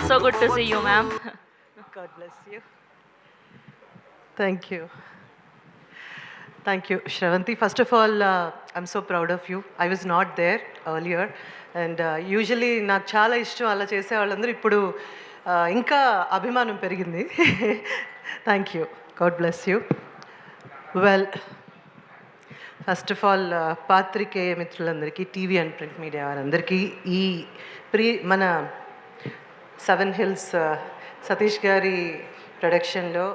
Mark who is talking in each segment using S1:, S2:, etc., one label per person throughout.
S1: So good to see you, ma'am.
S2: God bless you. Thank you. Thank you, Shravanti. First of all, I'm so proud of you. I was not there earlier, and usually నాకు చాలా ఇష్టం అలా చేసే వాళ్ళందరూ ఇప్పుడు ఇంకా అభిమానం పెరిగింది. Thank you. God bless you. Well, first of all పాత్రికేయ మిత్రులందరికీ, టీవీ అండ్ ప్రింట్ మీడియా వారందరికీ ఈ మన సెవెన్ హిల్స్ సతీష్ గారి ప్రొడక్షన్లో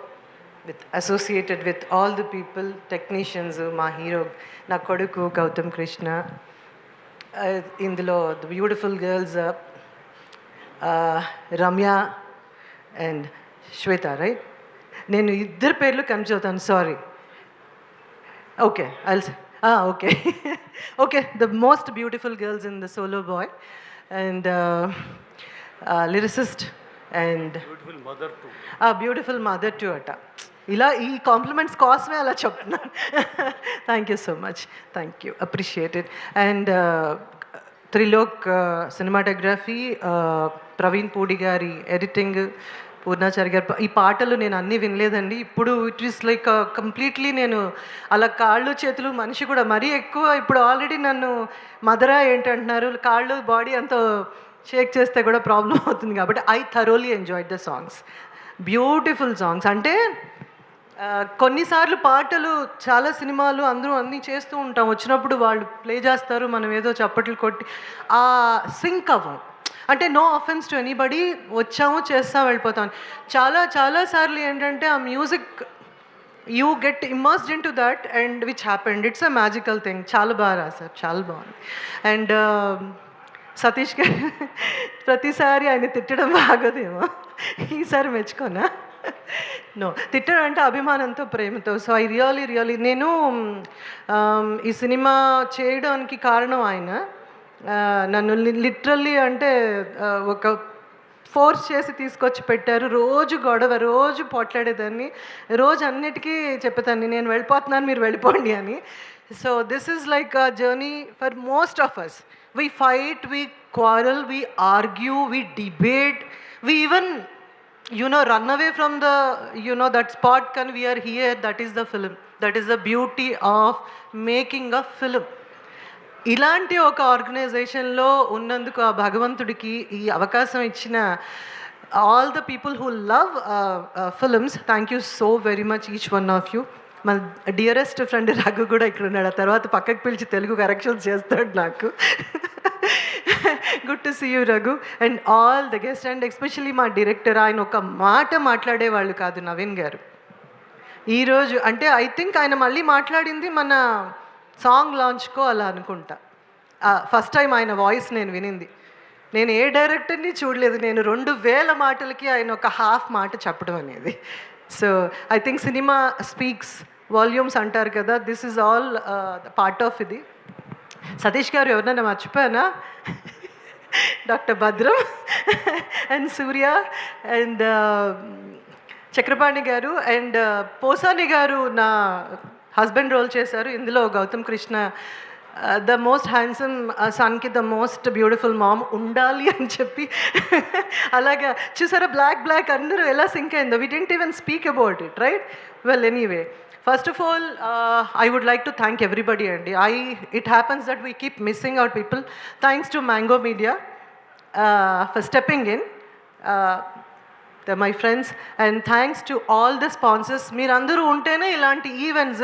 S2: associated with all the people, technicians, మా హీరో నా కొడుకు గౌతమ్ కృష్ణ, ఇందులో the beautiful girls Ramya and Shweta, right? నేను ఇద్దరు పేర్లు కన్ఫ్యూజ్ అవుతాను, sorry. Okay, okay. Okay, the most beautiful girls in the Solo Boy, and lyricist and beautiful mother too ata. ఇలా ఈ కాంప్లిమెంట్స్ కోసమే అలా చెప్తున్నాను. Thank you so much, thank you, appreciated. And Trilok cinematography, Praveen Pudi గారి ఎడిటింగ్, పూర్ణాచారి గారు. ఈ పాటలు నేను అన్నీ వినలేదండి ఇప్పుడు. ఇట్ ఈస్ లైక్ కంప్లీట్లీ నేను అలా కాళ్ళు చేతులు మనిషి కూడా మరీ ఎక్కువ. ఇప్పుడు ఆల్రెడీ నన్ను మదరా ఏంటంటున్నారు, కాళ్ళు బాడీ అంతా షేక్ చేస్తే కూడా ప్రాబ్లం అవుతుంది. కాబట్టి I thoroughly enjoyed the songs, beautiful songs. అంటే కొన్నిసార్లు పాటలు చాలా సినిమాలు అందరూ అన్నీ చేస్తూ ఉంటాం, వచ్చినప్పుడు వాళ్ళు ప్లే చేస్తారు, మనం ఏదో చప్పట్లు కొట్టి ఆ సింక్ అవ్వం. అంటే నో అఫెన్స్ టు ఎనీబడి, వచ్చాము చేస్తాం వెళ్ళిపోతాం. చాలాసార్లు ఏంటంటే ఆ music you get immersed in to that and which happened. It's a magical thing. చాలా బాగా రాశారు, చాలా బాగుంది. అండ్ సతీష్ గారు ప్రతిసారి ఆయన తిట్టడం బాగోదేమో, ఈసారి మెచ్చుకోనా? నో, తిట్టడం అంటే అభిమానంతో, ప్రేమతో. సో ఐ రియలీ నేను ఈ సినిమా చేయడానికి కారణం ఆయన. నన్ను లిటరల్లీ అంటే ఒక ఫోర్స్ చేసి తీసుకొచ్చి పెట్టారు. రోజు గొడవ, రోజు పోట్లాడేదాన్ని, రోజు అన్నిటికీ చెప్పేదాన్ని నేను వెళ్ళిపోతున్నాను మీరు వెళ్ళిపోండి అని. So this is like a journey for most of us. We fight, we quarrel, we argue, we debate, we even run away from the that spot. Can we are here, that is the film, that is the beauty of making a film. ఇలాంటి ఒక ఆర్గనైజేషన్లో ఉన్నందుకు ఆ భగవంతుడికి ఈ అవకాశం ఇచ్చిన all the people who love films, thank you so very much each one of you. మన డియరెస్ట్ ఫ్రెండ్ రఘు కూడా ఇక్కడ ఉన్నాడు, ఆ తర్వాత పక్కకు పిలిచి తెలుగు కరెక్షన్స్ చేస్తాడు నాకు. Good to see you Raghu and all the guest. And especially మా డైరెక్టర్, ఆయన ఒక మాట మాట్లాడేవాళ్ళు కాదు, నవీన్ గారు. ఈరోజు అంటే ఐ థింక్ ఆయన మళ్ళీ మాట్లాడింది మన సాంగ్ లాంచ్కో అలా అనుకుంటా. ఫస్ట్ టైం ఆయన వాయిస్ నేను వినింది. నేను ఏ డైరెక్టర్ని చూడలేదు. నేను 2000 మాటలకి ఆయన ఒక హాఫ్ మాట చెప్పడం అనేది. So I think cinema speaks volumes అంటారు కదా, this is all part of ఇది. సతీష్ గారు ఎవరినైనా మర్చిపోయానా? Doctor Bhadram and Surya and Chakrapani గారు అండ్ పోసాని గారు నా హస్బెండ్ రోల్ చేశారు. ఇందులో Gautham Krishna the most handsome సన్కి ద మోస్ట్ బ్యూటిఫుల్ మామ్ ఉండాలి అని చెప్పి అలాగా చూసారా, బ్లాక్ అందరూ ఎలా సింక్ అయిందో. We didn't even speak about it, right? Well, anyway, first of all, I would like to thank everybody, and it happens that we keep missing out people. Thanks to Mango Media for stepping in. They're my friends, and thanks to all the sponsors. Meer andaru untene ilanti events,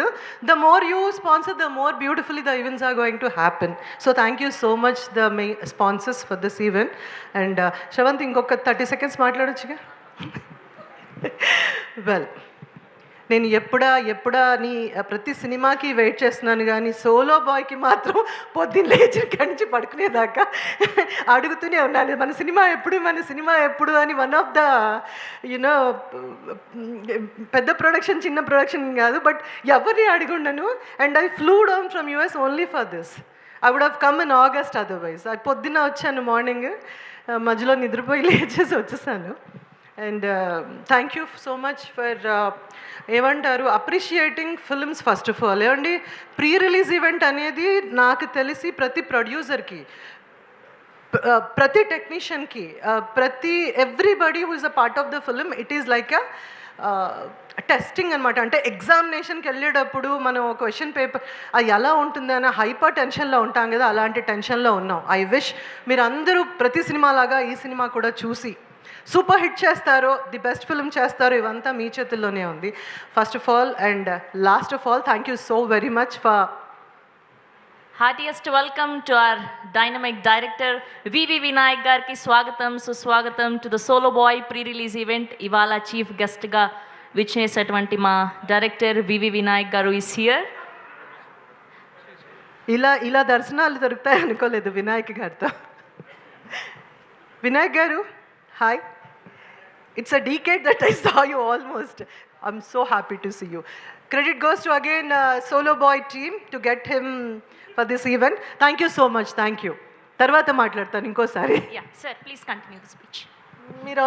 S2: the more you sponsor, the more beautifully the events are going to happen. So thank you so much the sponsors for this event. And Shravanti, inkoka 30 seconds maatladochuga. Well, నేను ఎప్పుడా నీ ప్రతి సినిమాకి wait చేస్తున్నాను, కానీ solo బాయ్కి మాత్రం పొద్దున్న లేచి ఇక్కడి నుంచి పడుకునేదాకా అడుగుతూనే ఉన్నాను, మన సినిమా ఎప్పుడు అని. వన్ ఆఫ్ ద పెద్ద ప్రొడక్షన్, చిన్న ప్రొడక్షన్ కాదు, బట్ ఎవరిని అడుగుండను. And I flew down from US only for this. I would have come in August otherwise. అది పొద్దున్న వచ్చాను, మార్నింగ్ మధ్యలో నిద్రపోయి లేచేసి వచ్చేసాను. And thank you so much for ఏమంటారు appreciating films. First of all ఏమండి, ప్రీ రిలీజ్ ఈవెంట్ అనేది నాకు తెలిసి ప్రతి ప్రొడ్యూసర్కి ప్రతి టెక్నీషియన్కి everybody who is a part of the film it is like a testing అనమాట. అంటే ఎగ్జామినేషన్కి వెళ్ళేటప్పుడు మనం క్వశ్చన్ పేపర్ అది ఎలా ఉంటుంది అనే హైపర్ టెన్షన్లో ఉంటాం కదా, అలాంటి టెన్షన్లో ఉన్నాం. ఐ విష్ మీరు అందరూ ప్రతి సినిమా లాగా ఈ సినిమా కూడా చూసి సూపర్ హిట్ చేస్తారో, ది బెస్ట్ ఫిల్మ్ చేస్తారో, ఇవంతా మీ చేతుల్లోనే ఉంది. First of all and last of all, thank you so very much for
S1: heartiest welcome to our dynamic director VV Vinayak గారికి స్వాగతం సుస్వాగతం to the solo boy pre release event. ఇవాళ చీఫ్ గెస్ట్గా విచ్చేసేటువంటి మా డైరెక్టర్ వివి వినాయక్ గారు ఈస్ హియర్.
S2: ఇలా దర్శనాలు దొరుకుతాయి అనుకోలేదు వినాయక్ గారితో. వినాయక్ గారు, hi. It's a decade that I saw you almost. I'm so happy to see you. Credit goes to again Solo Boy team to get him for this event. Thank you so much. Thank you. తర్వాత మాట్లాడతాను ఇంకోసారి.
S1: Yeah, sir, please continue the speech.
S2: మీరు